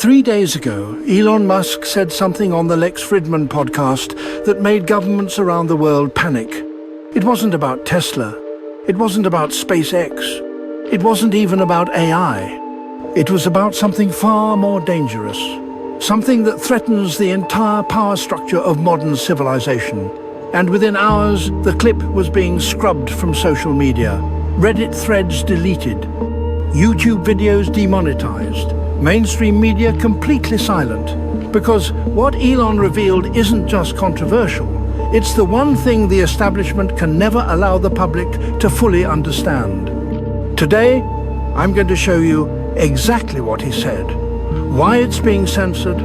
3 days ago, Elon Musk said something on the Lex Fridman podcast that made governments around the world panic. It wasn't about Tesla. It wasn't about SpaceX. It wasn't even about AI. It was about something far more dangerous. Something that threatens the entire power structure of modern civilization. And within hours, the clip was being scrubbed from social media. Reddit threads deleted. YouTube videos demonetized. Mainstream media completely silent. Because what Elon revealed isn't just controversial. It's the one thing the establishment can never allow the public to fully understand. Today, I'm going to show you exactly what he said, why it's being censored,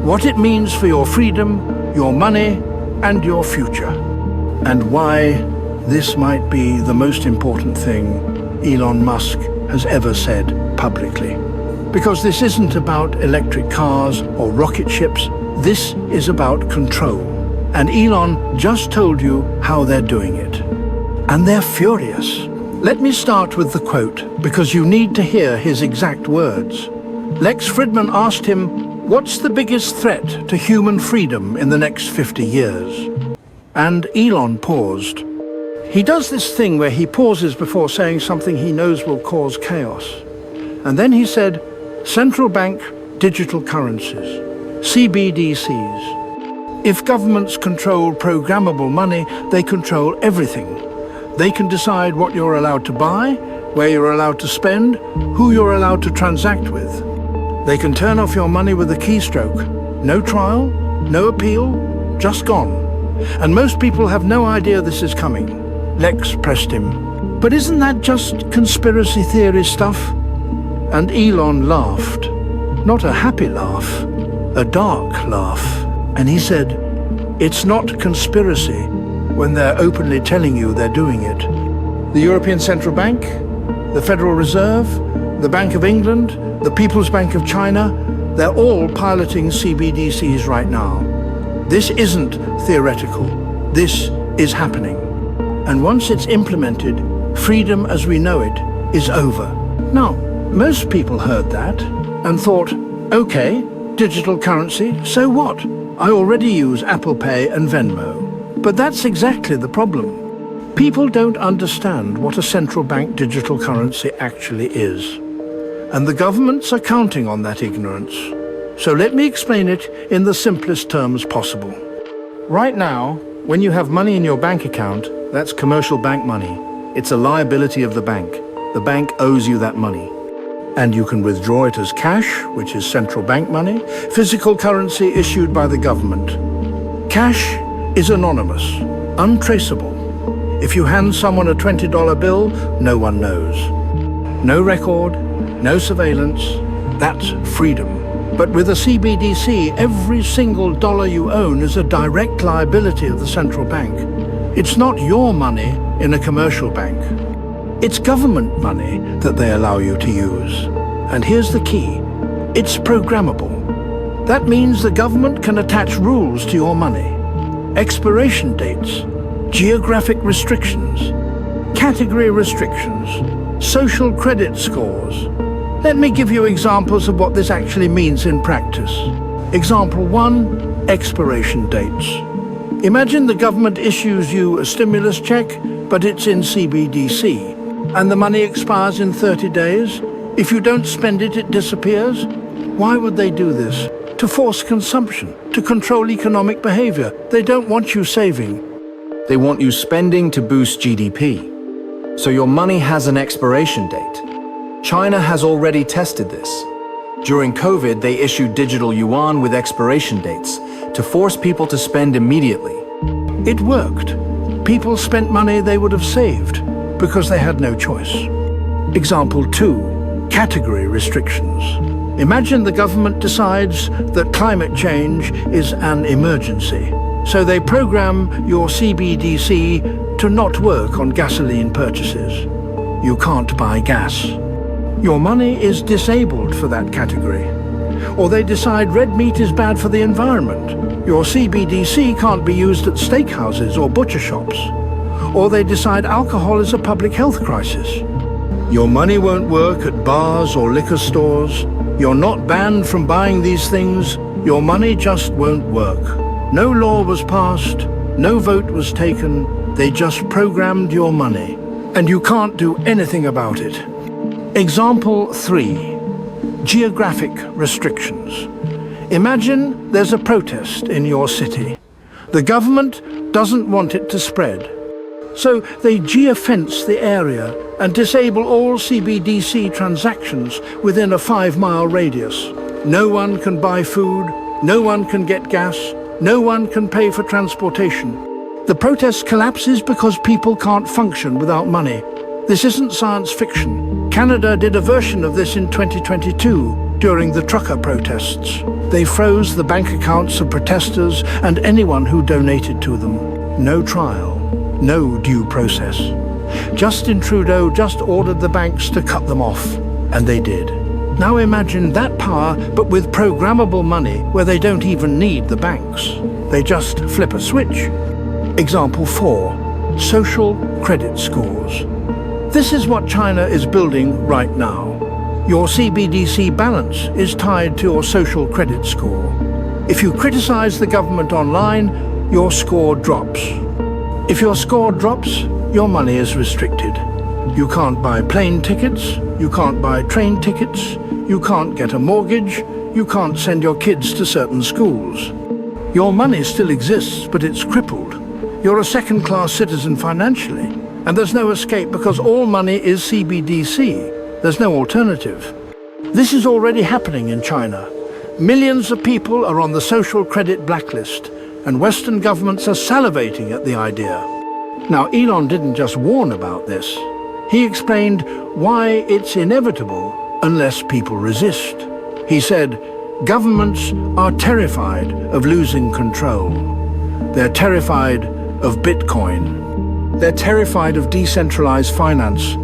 what it means for your freedom, your money, and your future, and why this might be the most important thing Elon Musk has ever said publicly. Because this isn't about electric cars or rocket ships, this is about control. And Elon just told you how they're doing it. And they're furious. Let me start with the quote, because you need to hear his exact words. Lex Fridman asked him, what's the biggest threat to human freedom in the next 50 years? And Elon paused. He does this thing where he pauses before saying something he knows will cause chaos. And then he said, central bank digital currencies, CBDCs. If governments control programmable money, they control everything. They can decide what you're allowed to buy, where you're allowed to spend, who you're allowed to transact with. They can turn off your money with a keystroke. No trial, no appeal, just gone. And most people have no idea this is coming. Lex pressed him. But isn't that just conspiracy theory stuff? And Elon laughed. Not a happy laugh, a dark laugh. And he said, it's not conspiracy when they're openly telling you they're doing it. The European Central Bank, the Federal Reserve, the Bank of England, the People's Bank of China, they're all piloting CBDCs right now. This isn't theoretical. This is happening. And once it's implemented, freedom as we know it is over. Now, most people heard that and thought, okay, digital currency, so what? I already use Apple Pay and Venmo. But that's exactly the problem. People don't understand what a central bank digital currency actually is. And the governments are counting on that ignorance. So let me explain it in the simplest terms possible. Right now, when you have money in your bank account, that's commercial bank money. It's a liability of the bank. The bank owes you that money. And you can withdraw it as cash, which is central bank money, physical currency issued by the government. Cash is anonymous, untraceable. If you hand someone a $20 bill, no one knows. No record, no surveillance, that's freedom. But with a CBDC, every single dollar you own is a direct liability of the central bank. It's not your money in a commercial bank. It's government money that they allow you to use. And here's the key. It's programmable. That means the government can attach rules to your money. Expiration dates, geographic restrictions, category restrictions, social credit scores. Let me give you examples of what this actually means in practice. Example 1, expiration dates. Imagine the government issues you a stimulus check, but it's in CBDC. And the money expires in 30 days. If you don't spend it, it disappears. Why would they do this? To force consumption, to control economic behavior. They don't want you saving. They want you spending to boost GDP. So your money has an expiration date. China has already tested this. During COVID, they issued digital yuan with expiration dates to force people to spend immediately. It worked. People spent money they would have saved because they had no choice. Example 2, category restrictions. Imagine the government decides that climate change is an emergency. So they program your CBDC to not work on gasoline purchases. You can't buy gas. Your money is disabled for that category. Or they decide red meat is bad for the environment. Your CBDC can't be used at steakhouses or butcher shops. Or they decide alcohol is a public health crisis. Your money won't work at bars or liquor stores. You're not banned from buying these things, your money just won't work. No law was passed, no vote was taken, they just programmed your money. And you can't do anything about it. Example 3. Geographic restrictions. Imagine there's a protest in your city. The government doesn't want it to spread. So they geofence the area and disable all CBDC transactions within a 5-mile radius. No one can buy food, no one can get gas, no one can pay for transportation. The protest collapses because people can't function without money. This isn't science fiction. Canada did a version of this in 2022 during the trucker protests. They froze the bank accounts of protesters and anyone who donated to them. No trial, no due process. Justin Trudeau just ordered the banks to cut them off, and they did. Now imagine that power, but with programmable money where they don't even need the banks. They just flip a switch. Example 4. Social credit scores. This is what China is building right now. Your CBDC balance is tied to your social credit score. If you criticize the government online, your score drops. If your score drops, your money is restricted. You can't buy plane tickets, you can't buy train tickets, you can't get a mortgage, you can't send your kids to certain schools. Your money still exists, but it's crippled. You're a second-class citizen financially, and there's no escape because all money is CBDC. There's no alternative. This is already happening in China. Millions of people are on the social credit blacklist, and Western governments are salivating at the idea. Now, Elon didn't just warn about this. He explained why it's inevitable unless people resist. He said, governments are terrified of losing control. They're terrified of Bitcoin. They're terrified of decentralized finance.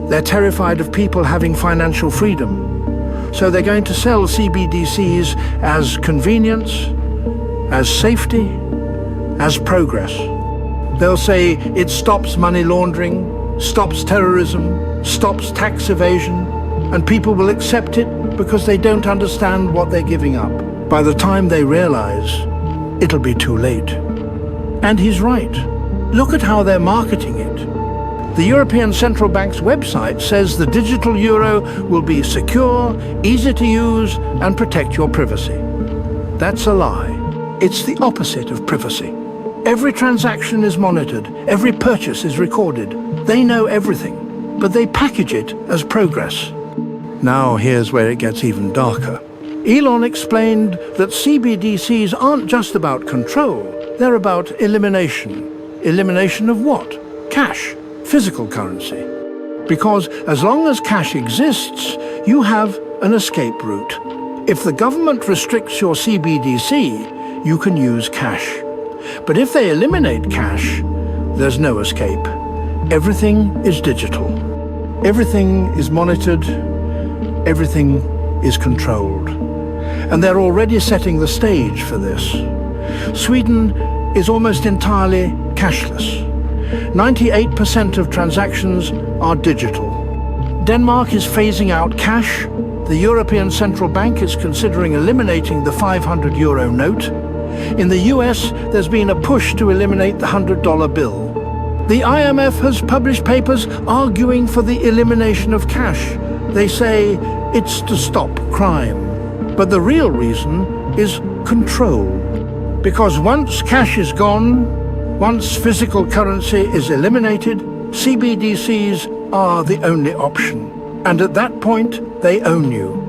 They're terrified of people having financial freedom. So they're going to sell CBDCs as convenience, as safety, as progress. They'll say it stops money laundering, stops terrorism, stops tax evasion, and people will accept it because they don't understand what they're giving up. By the time they realize, it'll be too late. And he's right. Look at how they're marketing it. The European Central Bank's website says the digital euro will be secure, easy to use, and protect your privacy. That's a lie. It's the opposite of privacy. Every transaction is monitored, every purchase is recorded. They know everything, but they package it as progress. Now here's where it gets even darker. Elon explained that CBDCs aren't just about control, they're about elimination. Elimination of what? Cash, physical currency. Because as long as cash exists, you have an escape route. If the government restricts your CBDC, you can use cash. But if they eliminate cash, there's no escape. Everything is digital. Everything is monitored. Everything is controlled. And they're already setting the stage for this. Sweden is almost entirely cashless. 98% of transactions are digital. Denmark is phasing out cash. The European Central Bank is considering eliminating the 500 euro note. In the US, there's been a push to eliminate the $100 bill. The IMF has published papers arguing for the elimination of cash. They say it's to stop crime. But the real reason is control. Because once cash is gone, once physical currency is eliminated, CBDCs are the only option. And at that point, they own you.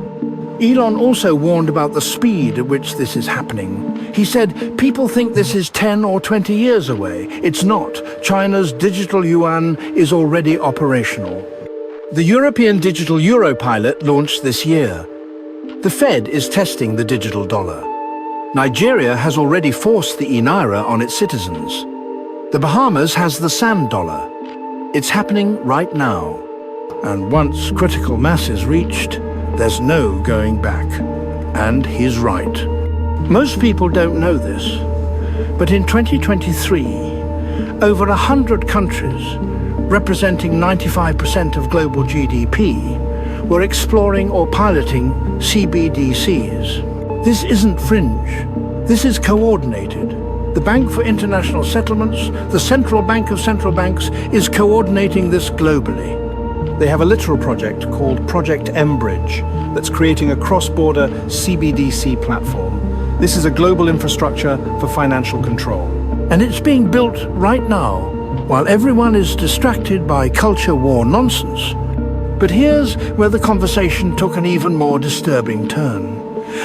Elon also warned about the speed at which this is happening. He said, people think this is 10 or 20 years away. It's not. China's digital yuan is already operational. The European digital euro pilot launched this year. The Fed is testing the digital dollar. Nigeria has already forced the e-naira on its citizens. The Bahamas has the sand dollar. It's happening right now. And once critical mass is reached, there's no going back. And he's right. Most people don't know this, but in 2023, over 100 countries, representing 95% of global GDP, were exploring or piloting CBDCs. This isn't fringe. This is coordinated. The Bank for International Settlements, the central bank of central banks, is coordinating this globally. They have a literal project called Project M-Bridge that's creating a cross-border CBDC platform. This is a global infrastructure for financial control. And it's being built right now, while everyone is distracted by culture war nonsense. But here's where the conversation took an even more disturbing turn.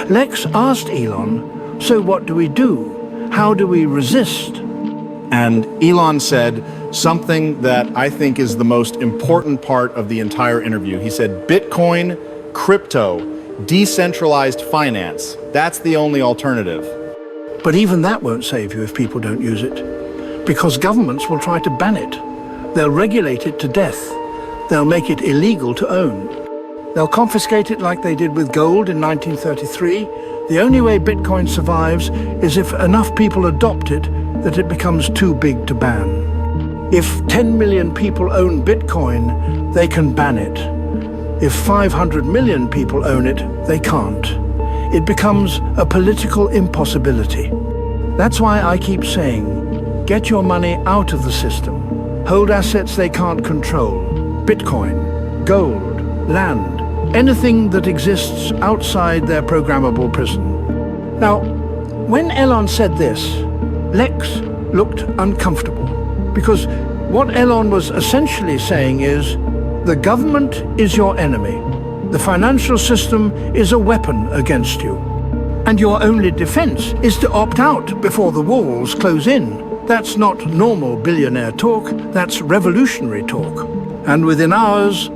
Lex asked Elon, "So what do we do? How do we resist?" And Elon said something that I think is the most important part of the entire interview. He said, Bitcoin, crypto, decentralized finance, that's the only alternative. But even that won't save you if people don't use it, because governments will try to ban it. They'll regulate it to death. They'll make it illegal to own. They'll confiscate it like they did with gold in 1933. The only way Bitcoin survives is if enough people adopt it that it becomes too big to ban. If 10 million people own Bitcoin, they can ban it. If 500 million people own it, they can't. It becomes a political impossibility. That's why I keep saying, get your money out of the system. Hold assets they can't control. Bitcoin, gold, land, anything that exists outside their programmable prison. Now, when Elon said this, Lex looked uncomfortable, because what Elon was essentially saying is, the government is your enemy. The financial system is a weapon against you. And your only defense is to opt out before the walls close in. That's not normal billionaire talk, that's revolutionary talk. And within hours,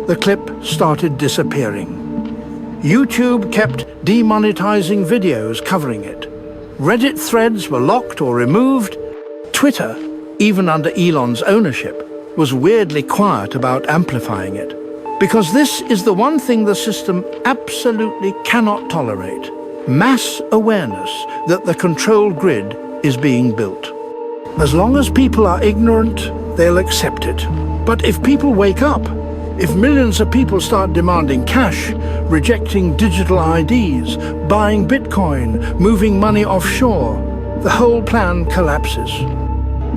the clip started disappearing. YouTube kept demonetizing videos covering it. Reddit threads were locked or removed. Twitter, even under Elon's ownership, was weirdly quiet about amplifying it. Because this is the one thing the system absolutely cannot tolerate. Mass awareness that the control grid is being built. As long as people are ignorant, they'll accept it. But if people wake up, if millions of people start demanding cash, rejecting digital IDs, buying Bitcoin, moving money offshore, the whole plan collapses.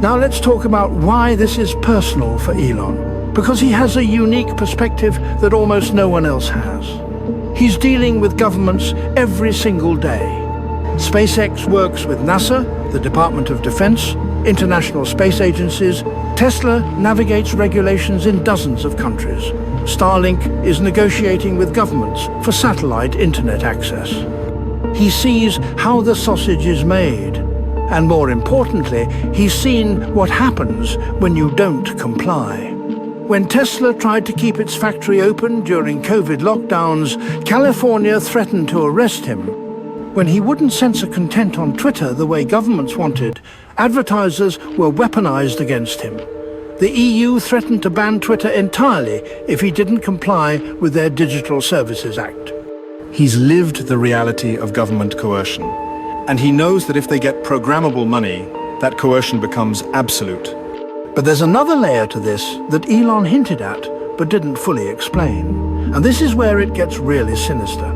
Now let's talk about why this is personal for Elon, because he has a unique perspective that almost no one else has. He's dealing with governments every single day. SpaceX works with NASA, the Department of Defense, international space agencies. Tesla navigates regulations in dozens of countries. Starlink is negotiating with governments for satellite internet access. He sees how the sausage is made. And more importantly, he's seen what happens when you don't comply. When Tesla tried to keep its factory open during COVID lockdowns, California threatened to arrest him. When he wouldn't censor content on Twitter the way governments wanted, advertisers were weaponized against him. The EU threatened to ban Twitter entirely if he didn't comply with their Digital Services Act. He's lived the reality of government coercion. And he knows that if they get programmable money, that coercion becomes absolute. But there's another layer to this that Elon hinted at, but didn't fully explain. And this is where it gets really sinister.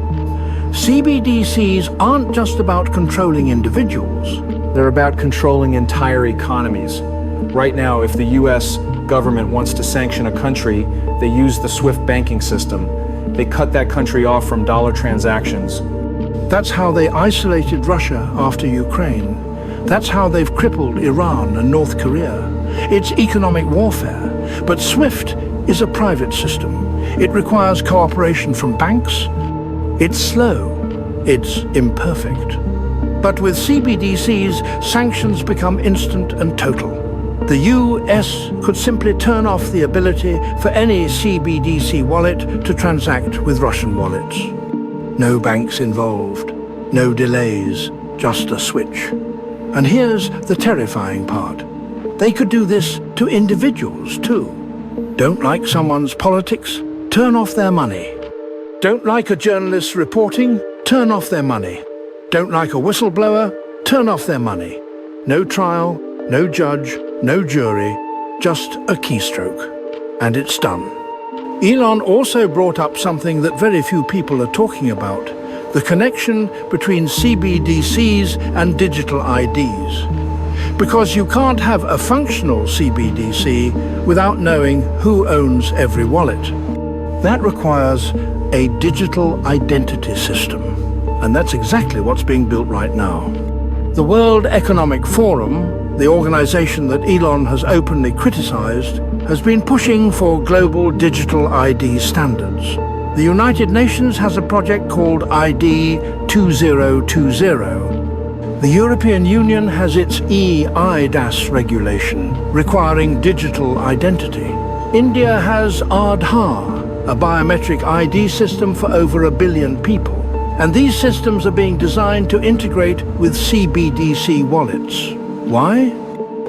CBDCs aren't just about controlling individuals. They're about controlling entire economies. Right now, if the US government wants to sanction a country, they use the SWIFT banking system. They cut that country off from dollar transactions. That's how they isolated Russia after Ukraine. That's how they've crippled Iran and North Korea. It's economic warfare. But SWIFT is a private system. It requires cooperation from banks. It's slow. It's imperfect. But with CBDCs, sanctions become instant and total. The US could simply turn off the ability for any CBDC wallet to transact with Russian wallets. No banks involved, no delays, just a switch. And here's the terrifying part. They could do this to individuals too. Don't like someone's politics? Turn off their money. Don't like a journalist's reporting? Turn off their money. Don't like a whistleblower? Turn off their money. No trial, no judge, no jury, just a keystroke. And it's done. Elon also brought up something that very few people are talking about, the connection between CBDCs and digital IDs. Because you can't have a functional CBDC without knowing who owns every wallet. That requires a digital identity system, and that's exactly what's being built right now. The World Economic Forum, the organization that Elon has openly criticized, has been pushing for global digital ID standards. The United Nations has a project called ID 2020. The European Union has its eIDAS regulation, requiring digital identity. India has Aadhaar, a biometric ID system for over 1 billion people. And these systems are being designed to integrate with CBDC wallets. Why?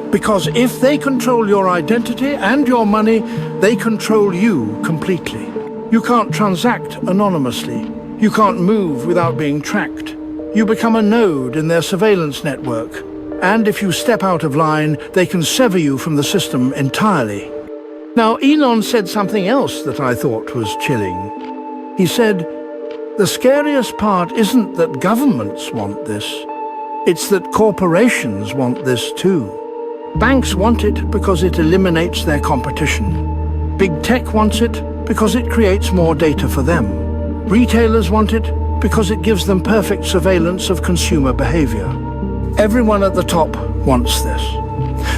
Because if they control your identity and your money, they control you completely. You can't transact anonymously. You can't move without being tracked. You become a node in their surveillance network. And if you step out of line, they can sever you from the system entirely. Now, Elon said something else that I thought was chilling. He said, "The scariest part isn't that governments want this. It's that corporations want this too. Banks want it because it eliminates their competition. Big tech wants it because it creates more data for them. Retailers want it because it gives them perfect surveillance of consumer behavior. Everyone at the top wants this.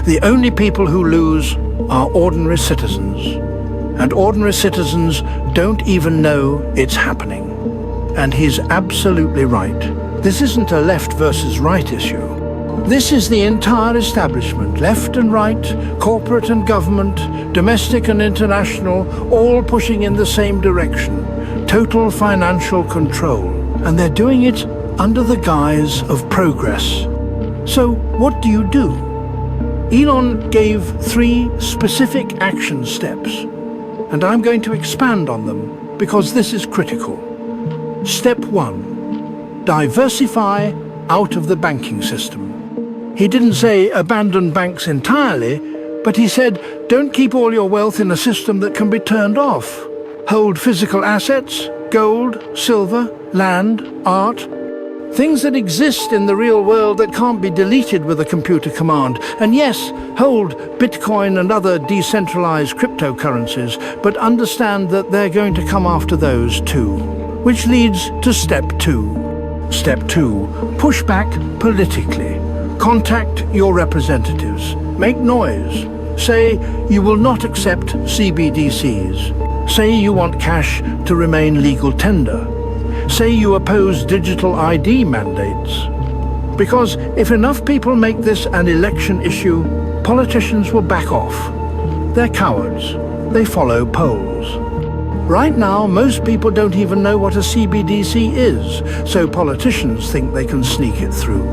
The only people who lose are ordinary citizens. And ordinary citizens don't even know it's happening." And he's absolutely right. This isn't a left versus right issue. This is the entire establishment, left and right, corporate and government, domestic and international, all pushing in the same direction. Total financial control. And they're doing it under the guise of progress. So what do? Elon gave 3 specific action steps, and I'm going to expand on them because this is critical. Step 1. Diversify out of the banking system. He didn't say abandon banks entirely, but he said don't keep all your wealth in a system that can be turned off. Hold physical assets, gold, silver, land, art, things that exist in the real world that can't be deleted with a computer command. And yes, hold Bitcoin and other decentralized cryptocurrencies, but understand that they're going to come after those too. Which leads to step 2. Step 2, push back politically. Contact your representatives. Make noise. Say you will not accept CBDCs. Say you want cash to remain legal tender. Say you oppose digital ID mandates. Because if enough people make this an election issue, politicians will back off. They're cowards. They follow polls. Right now, most people don't even know what a CBDC is, so politicians think they can sneak it through.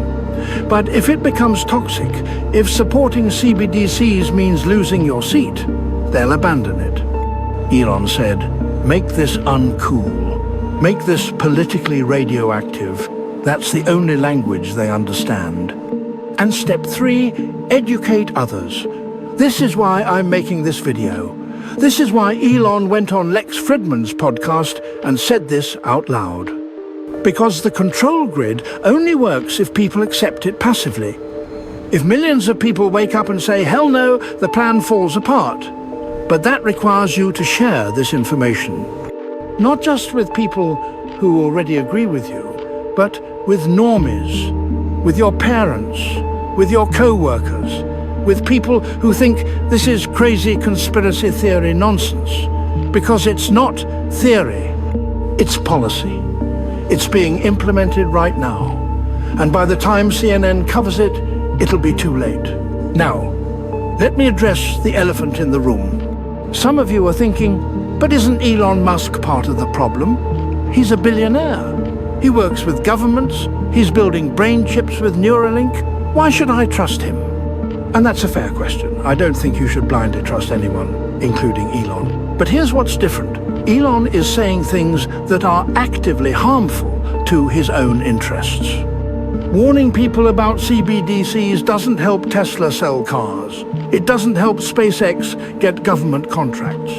But if it becomes toxic, if supporting CBDCs means losing your seat, they'll abandon it. Elon said, make this uncool. Make this politically radioactive. That's the only language they understand. And step 3, educate others. This is why I'm making this video. This is why Elon went on Lex Fridman's podcast and said this out loud. Because the control grid only works if people accept it passively. If millions of people wake up and say, hell no, the plan falls apart. But that requires you to share this information. Not just with people who already agree with you, but with normies, with your parents, with your co-workers, with people who think this is crazy conspiracy theory nonsense. Because it's not theory, it's policy. It's being implemented right now. And by the time CNN covers it, it'll be too late. Now, let me address the elephant in the room. Some of you are thinking, but isn't Elon Musk part of the problem? He's a billionaire. He works with governments. He's building brain chips with Neuralink. Why should I trust him? And that's a fair question. I don't think you should blindly trust anyone, including Elon. But here's what's different. Elon is saying things that are actively harmful to his own interests. Warning people about CBDCs doesn't help Tesla sell cars. It doesn't help SpaceX get government contracts.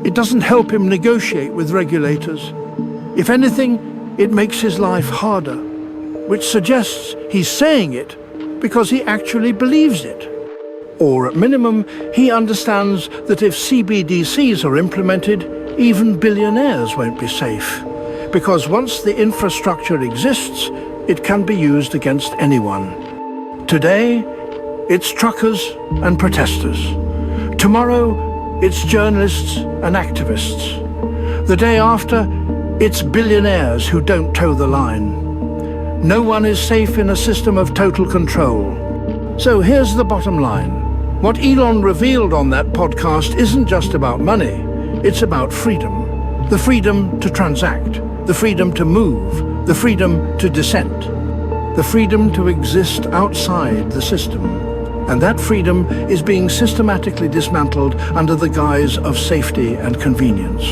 It doesn't help him negotiate with regulators. If anything, it makes his life harder, which suggests he's saying it because he actually believes it. Or at minimum, he understands that if CBDCs are implemented, even billionaires won't be safe. Because once the infrastructure exists, it can be used against anyone. Today, it's truckers and protesters. Tomorrow, it's journalists and activists. The day after, it's billionaires who don't toe the line. No one is safe in a system of total control. So here's the bottom line. What Elon revealed on that podcast isn't just about money. It's about freedom. The freedom to transact. The freedom to move. The freedom to dissent. The freedom to exist outside the system. And that freedom is being systematically dismantled under the guise of safety and convenience.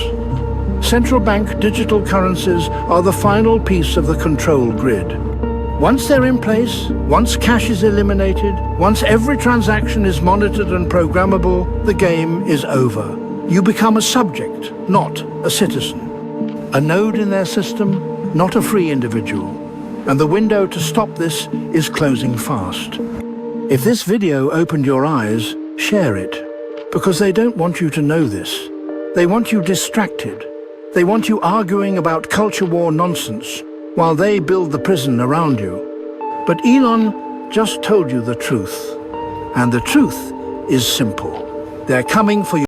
Central bank digital currencies are the final piece of the control grid. Once they're in place, once cash is eliminated, once every transaction is monitored and programmable, the game is over. You become a subject, not a citizen. A node in their system, not a free individual. And the window to stop this is closing fast. If this video opened your eyes, share it. Because they don't want you to know this. They want you distracted. They want you arguing about culture war nonsense while they build the prison around you. But Elon just told you the truth. And the truth is simple. They're coming for you.